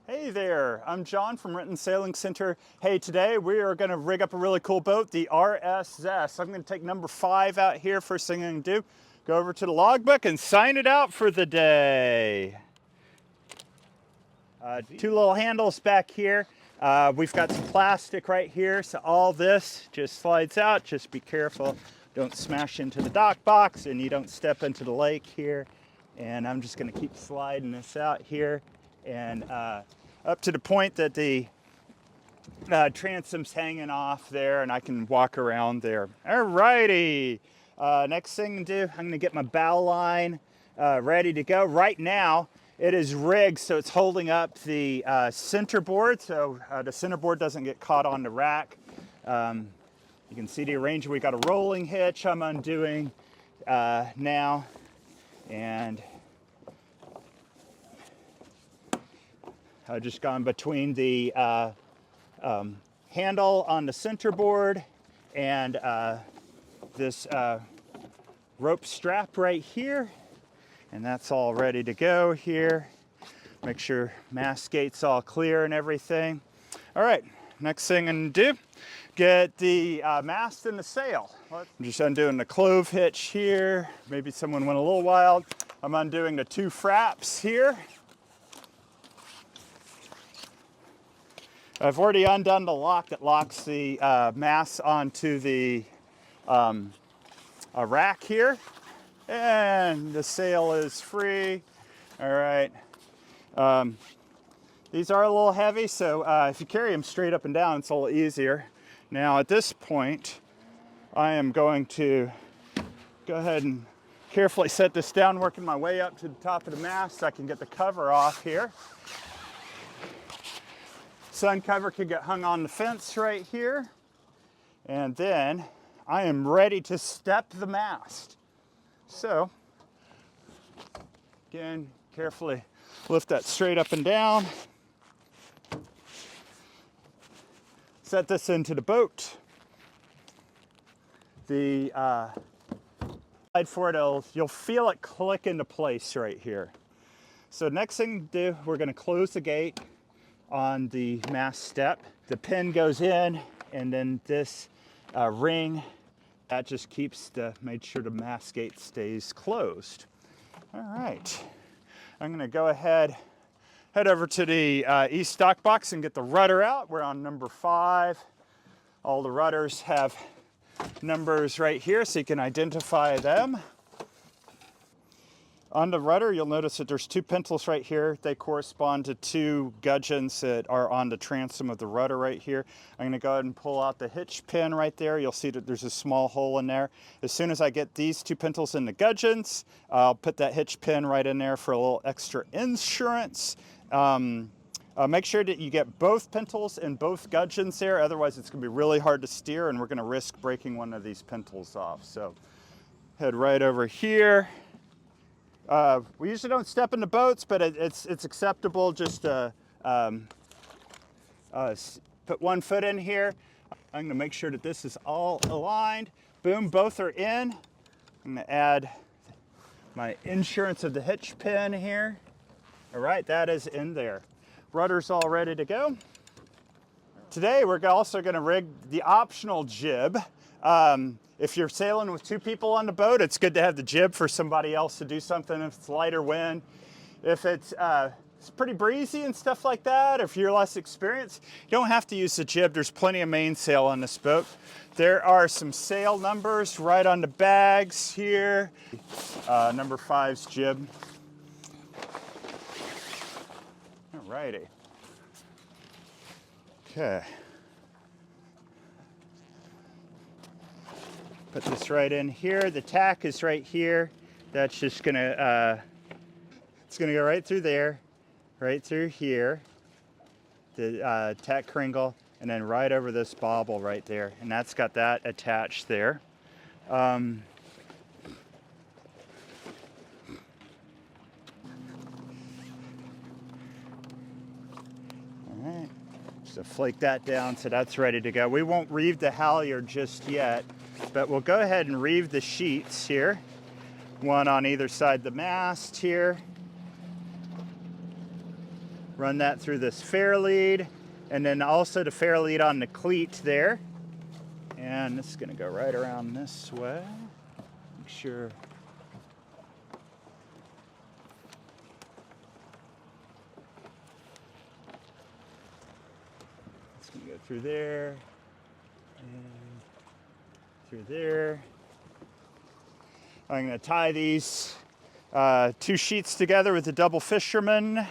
Hey there, I'm John from Renton Sailing Center. Hey, today we are going to rig up a really cool boat, the RS Zest. I'm going to take number 5 out here. First thing I'm going to do, go over to the logbook and sign it out for the day. 2 little handles back here. We've got some plastic right here, so all this just slides out. Just be careful, don't smash into the dock box and you don't step into the lake here. And I'm just going to keep sliding this out here and up to the point that the transom's hanging off there and I can walk around there. Alrighty, next thing to do, I'm going to get my bow line ready to go. Right now it is rigged so it's holding up the center board, so the center board doesn't get caught on the rack. You can see the arrangement. We got a rolling hitch I'm undoing now, and I've just gone between the handle on the center board and this rope strap right here, and that's all ready to go here. Make sure mast gate's all clear and everything. All right, next thing I'm gonna do, get the mast and the sail. I'm just undoing the clove hitch here. Maybe someone went a little wild. I'm undoing the 2 fraps here. I've already undone the lock that locks the mast onto the rack here, and the sail is free. All right, these are a little heavy, so if you carry them straight up and down, it's a little easier. Now at this point, I am going to go ahead and carefully set this down, working my way up to the top of the mast so I can get the cover off here. Sun cover can get hung on the fence right here. And then I am ready to step the mast. So, again, carefully lift that straight up and down. Set this into the boat. The slide for it, you'll feel it click into place right here. So next thing to do, we're going to close the gate on the mast step. The pin goes in, and then this ring that just keeps make sure the mast gate stays closed. All right, I'm going to go head over to the east dock box and get the rudder out. We're on number 5. All the rudders have numbers right here so you can identify them. On the rudder, you'll notice that there's 2 pintles right here. They correspond to 2 gudgeons that are on the transom of the rudder right here. I'm gonna go ahead and pull out the hitch pin right there. You'll see that there's a small hole in there. As soon as I get these 2 pintles in the gudgeons, I'll put that hitch pin right in there for a little extra insurance. Make sure that you get both pintles and both gudgeons there, otherwise it's gonna be really hard to steer and we're gonna risk breaking one of these pintles off. So head right over here. We usually don't step into boats, but it's acceptable just to put 1 foot in here. I'm going to make sure that this is all aligned. Boom, both are in. I'm going to add my insurance of the hitch pin here. All right, that is in there. Rudder's all ready to go. Today we're also going to rig the optional jib. If you're sailing with 2 people on the boat, it's good to have the jib for somebody else to do something if it's lighter wind. If it's pretty breezy and stuff like that, if you're less experienced, you don't have to use the jib. There's plenty of mainsail on this boat. There are some sail numbers right on the bags here. Number 5's jib. Alrighty. Okay. Put this right in here. The tack is right here. That's just gonna, it's gonna go right through there, right through here, the tack kringle, and then right over this bobble right there. And that's got that attached there. All right, so flake that down so that's ready to go. We won't reeve the halyard just yet, but we'll go ahead and reeve the sheets here. 1 on either side of the mast here. Run that through this fair lead, and then also the fair lead on the cleat there. And this is going to go right around this way. Make sure. It's going to go through there and through there. I'm going to tie these two sheets together with a double fisherman.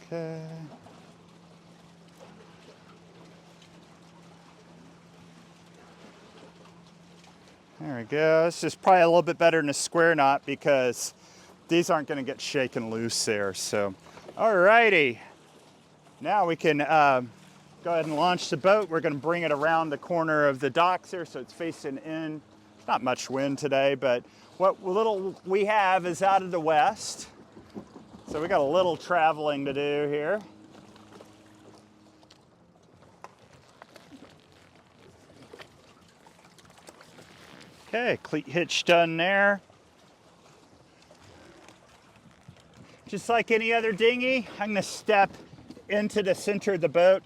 Okay. There we go. This is probably a little bit better than a square knot because these aren't going to get shaken loose there. So, alrighty. Now we can go ahead and launch the boat. We're going to bring it around the corner of the docks here so it's facing in. Not much wind today, but what little we have is out of the west. So we got a little traveling to do here. Okay, cleat hitch done there. Just like any other dinghy, I'm gonna step into the center of the boat.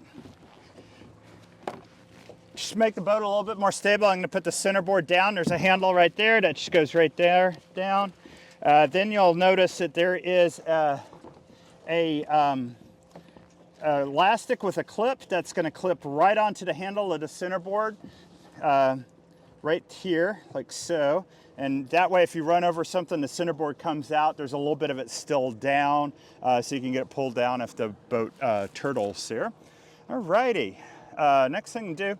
Just to make the boat a little bit more stable, I'm gonna put the centerboard down. There's a handle right there that just goes right there, down. Then you'll notice that there is a elastic with a clip that's going to clip right onto the handle of the centerboard, right here, like so. And that way, if you run over something, the centerboard comes out. There's a little bit of it still down, so you can get it pulled down if the boat turtles here. Alrighty, next thing to do,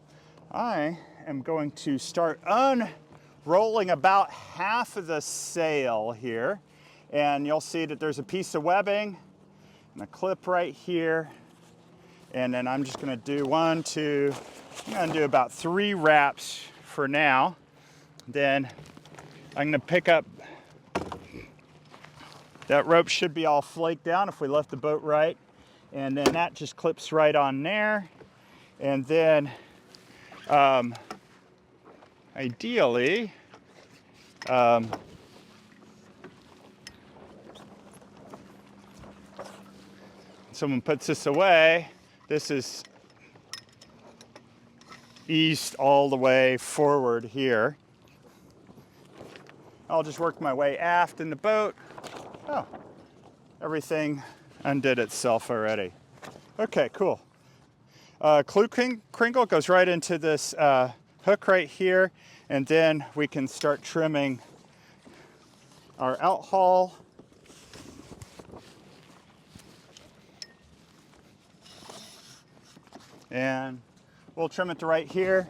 I am going to start unrolling about half of the sail here, and you'll see that there's a piece of webbing and a clip right here, and then I'm just going to do I'm going to do about 3 wraps for now. Then I'm going to pick up, that rope should be all flaked down if we left the boat right, and then that just clips right on there. And then ideally, someone puts this away, this is eased all the way forward here. I'll just work my way aft in the boat. Oh, everything undid itself already. Okay, cool. Clue cringle goes right into this hook right here, and then we can start trimming our outhaul. And we'll trim it to right here.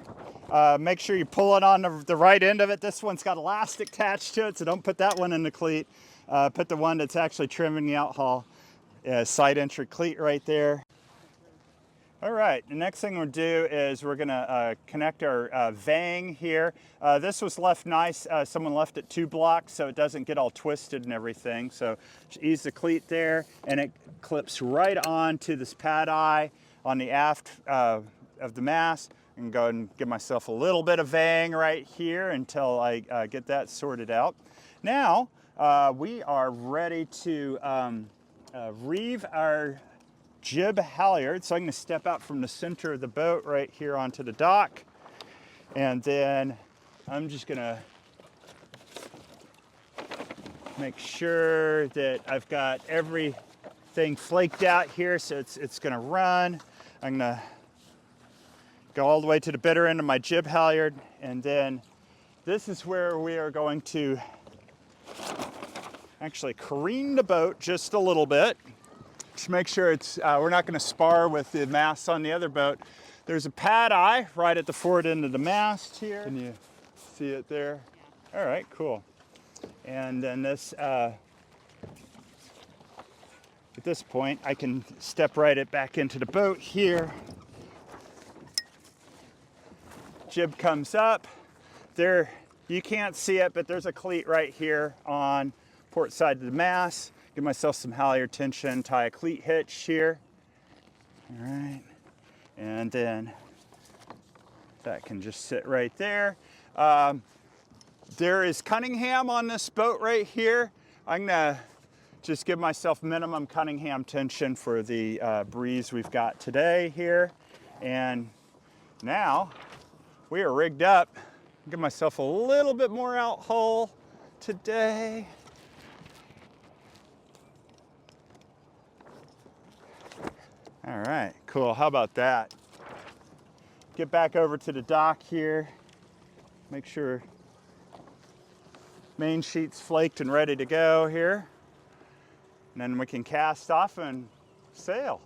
Make sure you pull it on the right end of it. This one's got elastic attached to it, so don't put that one in the cleat. Put the one that's actually trimming the outhaul. Side entry cleat right there. All right, the next thing we'll do is we're gonna connect our vang here. This was left nice. Someone left it 2 blocks so it doesn't get all twisted and everything. So just ease the cleat there, and it clips right onto this pad eye on the aft of the mast. I can go and give myself a little bit of vang right here until I get that sorted out. Now, we are ready to reeve our jib halyard. So I'm going to step out from the center of the boat right here onto the dock. And then I'm just going to make sure that I've got everything flaked out here so it's going to run. I'm going to go all the way to the bitter end of my jib halyard, and then this is where we are going to actually careen the boat just a little bit to make sure it's we're not going to spar with the mast on the other boat. There's a pad eye right at the forward end of the mast here. Can you see it there? All right, cool. And then this at this point, I can step it back into the boat here. Jib comes up. There, you can't see it, but there's a cleat right here on port side of the mast. Give myself some halyard tension, tie a cleat hitch here. All right, and then that can just sit right there. There is Cunningham on this boat right here. I'm gonna just give myself minimum Cunningham tension for the breeze we've got today here. And now we are rigged up. Give myself a little bit more out hole today. All right, cool, how about that? Get back over to the dock here. Make sure main sheet's flaked and ready to go here. And then we can cast off and sail.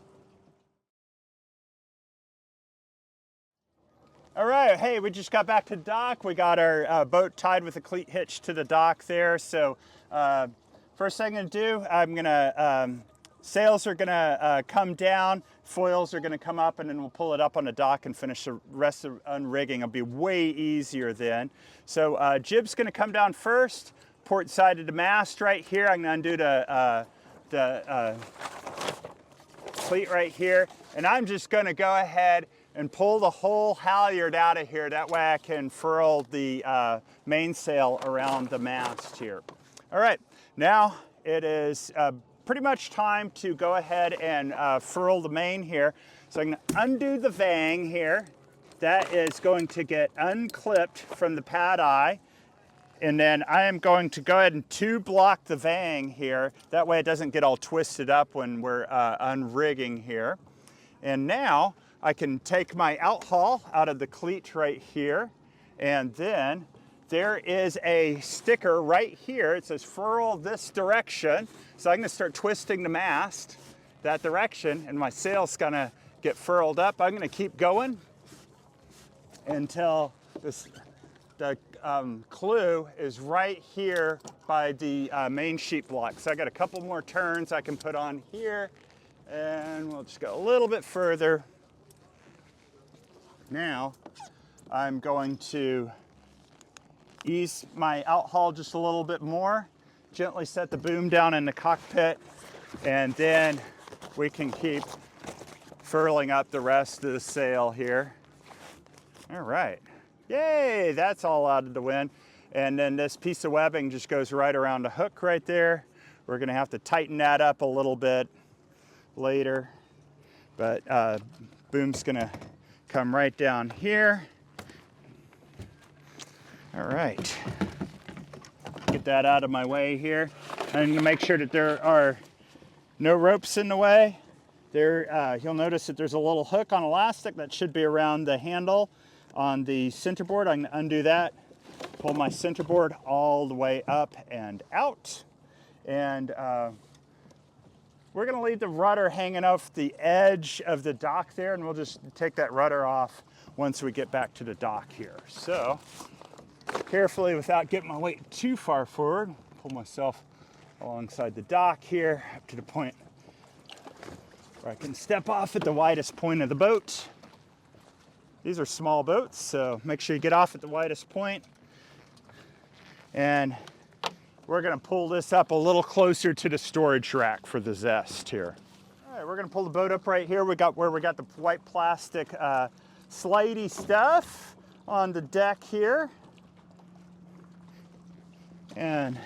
All right, hey, we just got back to dock. We got our boat tied with a cleat hitch to the dock there. So first thing I'm gonna do, sails are gonna come down, foils are gonna come up, and then we'll pull it up on the dock and finish the rest of unrigging. It'll be way easier then. So jib's gonna come down first, port side of the mast right here. I'm gonna undo the cleat right here, and I'm just gonna go ahead and pull the whole halyard out of here. That way I can furl the mainsail around the mast here. All right, now it is pretty much time to go ahead and furl the main here. So I'm gonna undo the vang here. That is going to get unclipped from the pad eye. And then I am going to go ahead and tube lock the vang here. That way it doesn't get all twisted up when we're unrigging here. And now I can take my outhaul out of the cleat right here, and then there is a sticker right here. It says furl this direction. So I'm gonna start twisting the mast that direction, and my sail's gonna get furled up. I'm gonna keep going until the clue is right here by the main sheet block. So I got a couple more turns I can put on here, and we'll just go a little bit further. Now, I'm going to ease my outhaul just a little bit more, gently set the boom down in the cockpit, and then we can keep furling up the rest of the sail here. All right, yay, that's all out of the wind. And then this piece of webbing just goes right around the hook right there. We're gonna have to tighten that up a little bit later, but boom's gonna come right down here. All right, get that out of my way here. I'm gonna make sure that there are no ropes in the way. There, you'll notice that there's a little hook on elastic that should be around the handle on the centerboard. I'm gonna undo that, pull my centerboard all the way up and out. And we're gonna leave the rudder hanging off the edge of the dock there, and we'll just take that rudder off once we get back to the dock here. So, carefully, without getting my weight too far forward, pull myself alongside the dock here, up to the point where I can step off at the widest point of the boat. These are small boats, so make sure you get off at the widest point. And we're gonna pull this up a little closer to the storage rack for the Zest here. All right, we're gonna pull the boat up right here. We got the white plastic slidey stuff on the deck here. And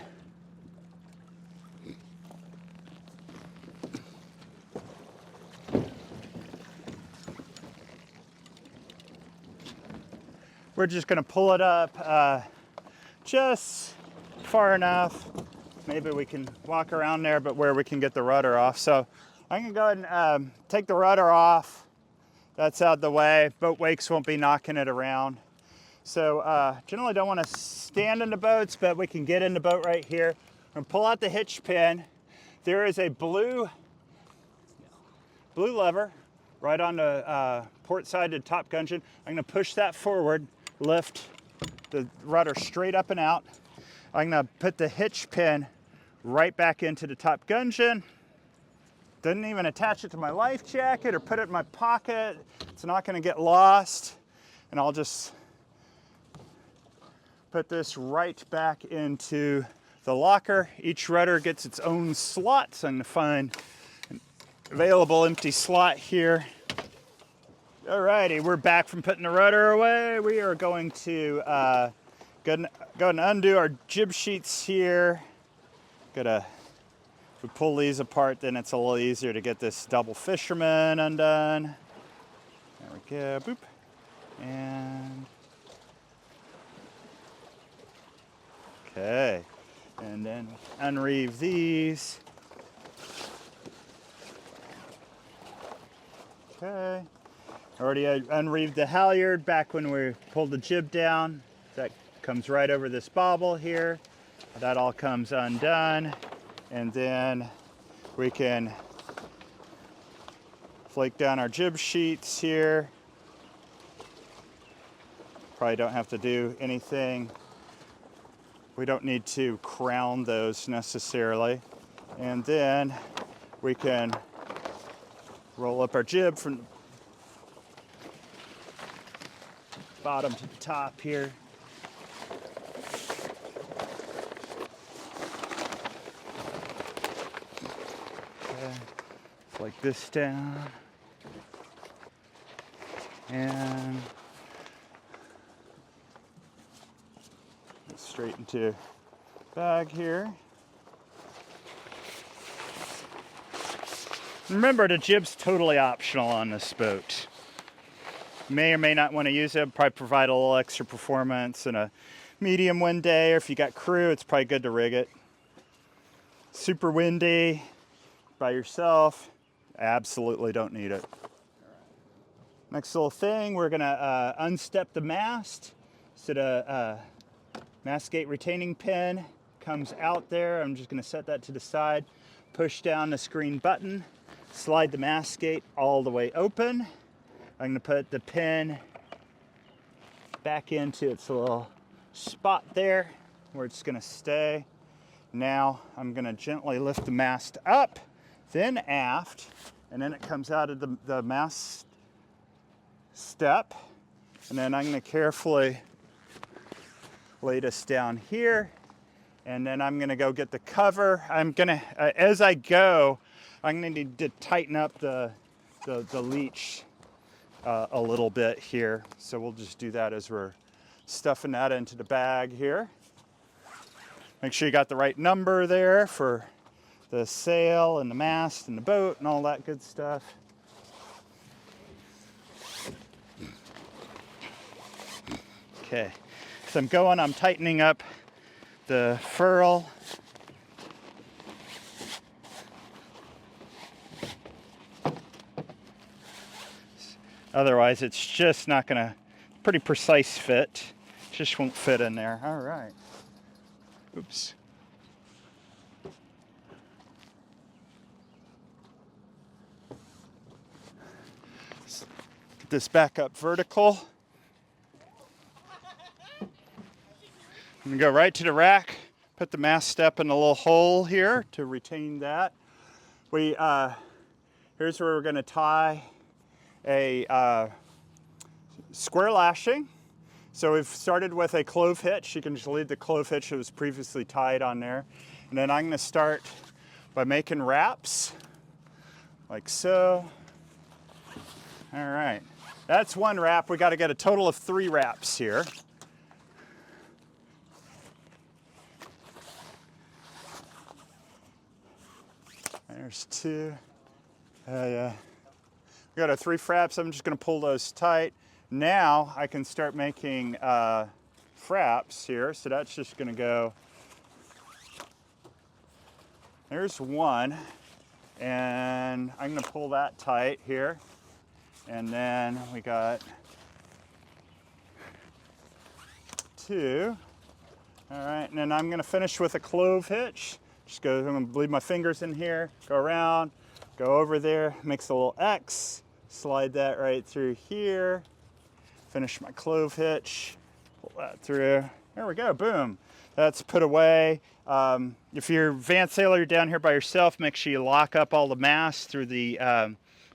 we're just gonna pull it up just far enough. Maybe we can walk around there, but where we can get the rudder off. So I'm gonna go ahead and take the rudder off. That's out of the way. Boat wakes won't be knocking it around. So generally don't wanna stand in the boats, but we can get in the boat right here. I'm gonna pull out the hitch pin. There is a blue lever right on the port side of the top gudgeon. I'm gonna push that forward, lift the rudder straight up and out. I'm gonna put the hitch pin right back into the top gudgeon. Didn't even attach it to my life jacket or put it in my pocket. It's not gonna get lost. And I'll just put this right back into the locker. Each rudder gets its own slot, so I'm gonna find an available empty slot here. Alrighty, we're back from putting the rudder away. We are going to Go and undo our jib sheets here. If we pull these apart, then it's a little easier to get this double fisherman undone. There we go, boop. And, okay. And then unreeve these. Okay. Already unreeved the halyard back when we pulled the jib down. That comes right over this bobble here. That all comes undone. And then we can flake down our jib sheets here. Probably don't have to do anything. We don't need to crown those necessarily. And then we can roll up our jib from bottom to the top here. Okay. Flake this down. And straight into bag here. Remember, the jib's totally optional on this boat. You may or may not want to use it. Probably provide a little extra performance in a medium wind day, or if you got crew, it's probably good to rig it. Super windy by yourself, absolutely don't need it. Next little thing, we're gonna unstep the mast. So the mast gate retaining pin comes out there. I'm just gonna set that to the side, push down the screen button, slide the mast gate all the way open. I'm gonna put the pin back into its little spot there where it's gonna stay. Now I'm gonna gently lift the mast up, then aft, and then it comes out of the mast step. And then I'm gonna carefully lay this down here. And then I'm gonna go get the cover. I'm gonna, as I go, I'm gonna need to tighten up the leech a little bit here. So we'll just do that as we're stuffing that into the bag here. Make sure you got the right number there for the sail and the mast and the boat and all that good stuff. Okay, so I'm tightening up the furl. Otherwise, it's just not gonna, pretty precise fit. Just won't fit in there. All right. Oops. Get this back up vertical. I'm gonna go right to the rack, put the mast step in a little hole here to retain that. Here's where we're gonna tie a square lashing. So we've started with a clove hitch. You can just leave the clove hitch that was previously tied on there. And then I'm gonna start by making wraps, like so. All right, that's one wrap. We gotta get a total of 3 wraps here. There's 2. We got our 3 wraps. I'm just gonna pull those tight. Now I can start making fraps here. So that's just gonna go, there's 1. And I'm gonna pull that tight here. And then we got 2. All right, and then I'm gonna finish with a clove hitch. I'm gonna leave my fingers in here, go around, go over there, makes a little X, slide that right through here, finish my clove hitch, pull that through. There we go, boom. That's put away. If you're advanced sailor, you're down here by yourself, make sure you lock up all the masts through the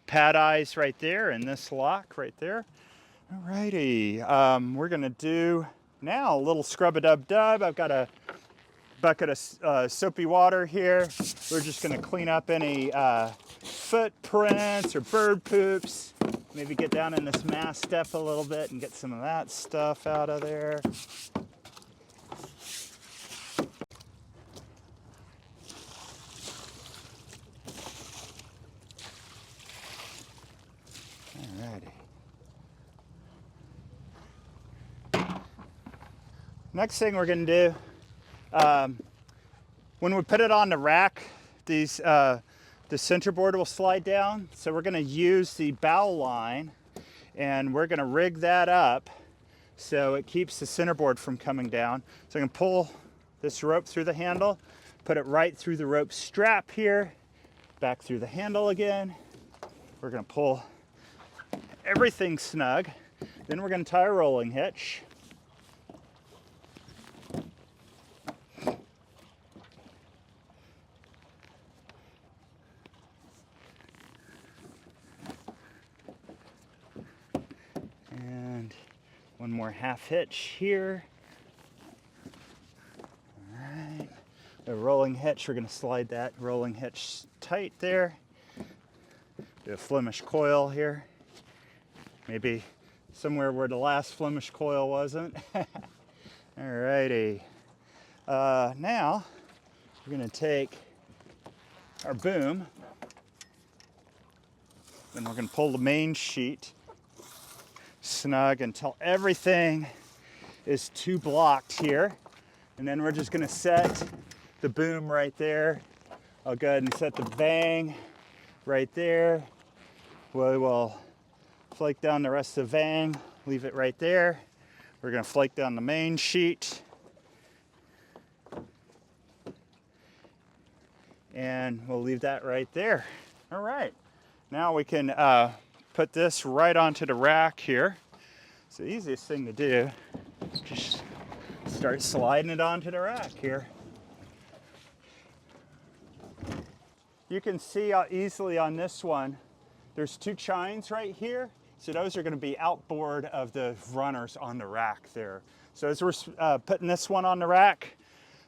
pad eyes right there and this lock right there. Alrighty, we're gonna do now a little scrub-a-dub-dub. I've got a bucket of soapy water here. We're just gonna clean up any footprints or bird poops. Maybe get down in this mast step a little bit and get some of that stuff out of there. Next thing we're gonna do, when we put it on the rack, the centerboard will slide down. So we're gonna use the bow line and we're gonna rig that up so it keeps the centerboard from coming down. So I'm gonna pull this rope through the handle, put it right through the rope strap here, back through the handle again. We're gonna pull everything snug. Then we're gonna tie a rolling hitch. And one more half hitch here. All right, the rolling hitch, we're gonna slide that rolling hitch tight there. Do a Flemish coil here. Maybe somewhere where the last Flemish coil wasn't. Alrighty. Now we're gonna take our boom and we're gonna pull the main sheet snug until everything is two blocked here. And then we're just gonna set the boom right there. I'll go ahead and set the vang right there. We will flake down the rest of the vang, leave it right there. We're gonna flake down the main sheet. And we'll leave that right there. All right, now we can put this right onto the rack here. It's the easiest thing to do. Just start sliding it onto the rack here. You can see easily on this one, there's two chines right here. So those are gonna be outboard of the runners on the rack there. So as we're putting this one on the rack,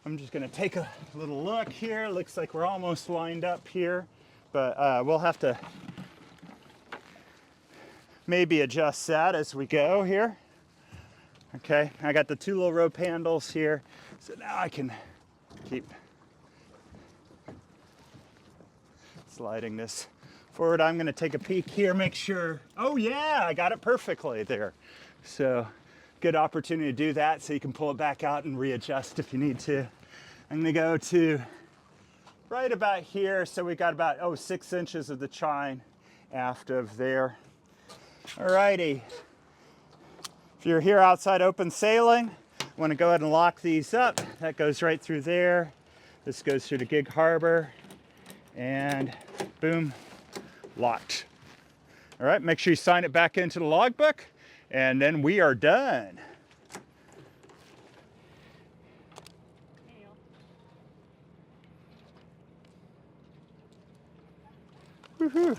I'm just gonna take a little look here. Looks like we're almost lined up here, but we'll have to maybe adjust that as we go here. Okay, I got the two little rope handles here. So now I can keep sliding this forward. I'm gonna take a peek here, make sure, oh yeah, I got it perfectly there. So good opportunity to do that so you can pull it back out and readjust if you need to. I'm gonna go to right about here. So we got about, 6 inches of the chine aft of there. Alrighty, if you're here outside open sailing, I wanna go ahead and lock these up. That goes right through there. This goes through the gig harbor and boom, locked. All right, make sure you sign it back into the logbook and then we are done. Woohoo.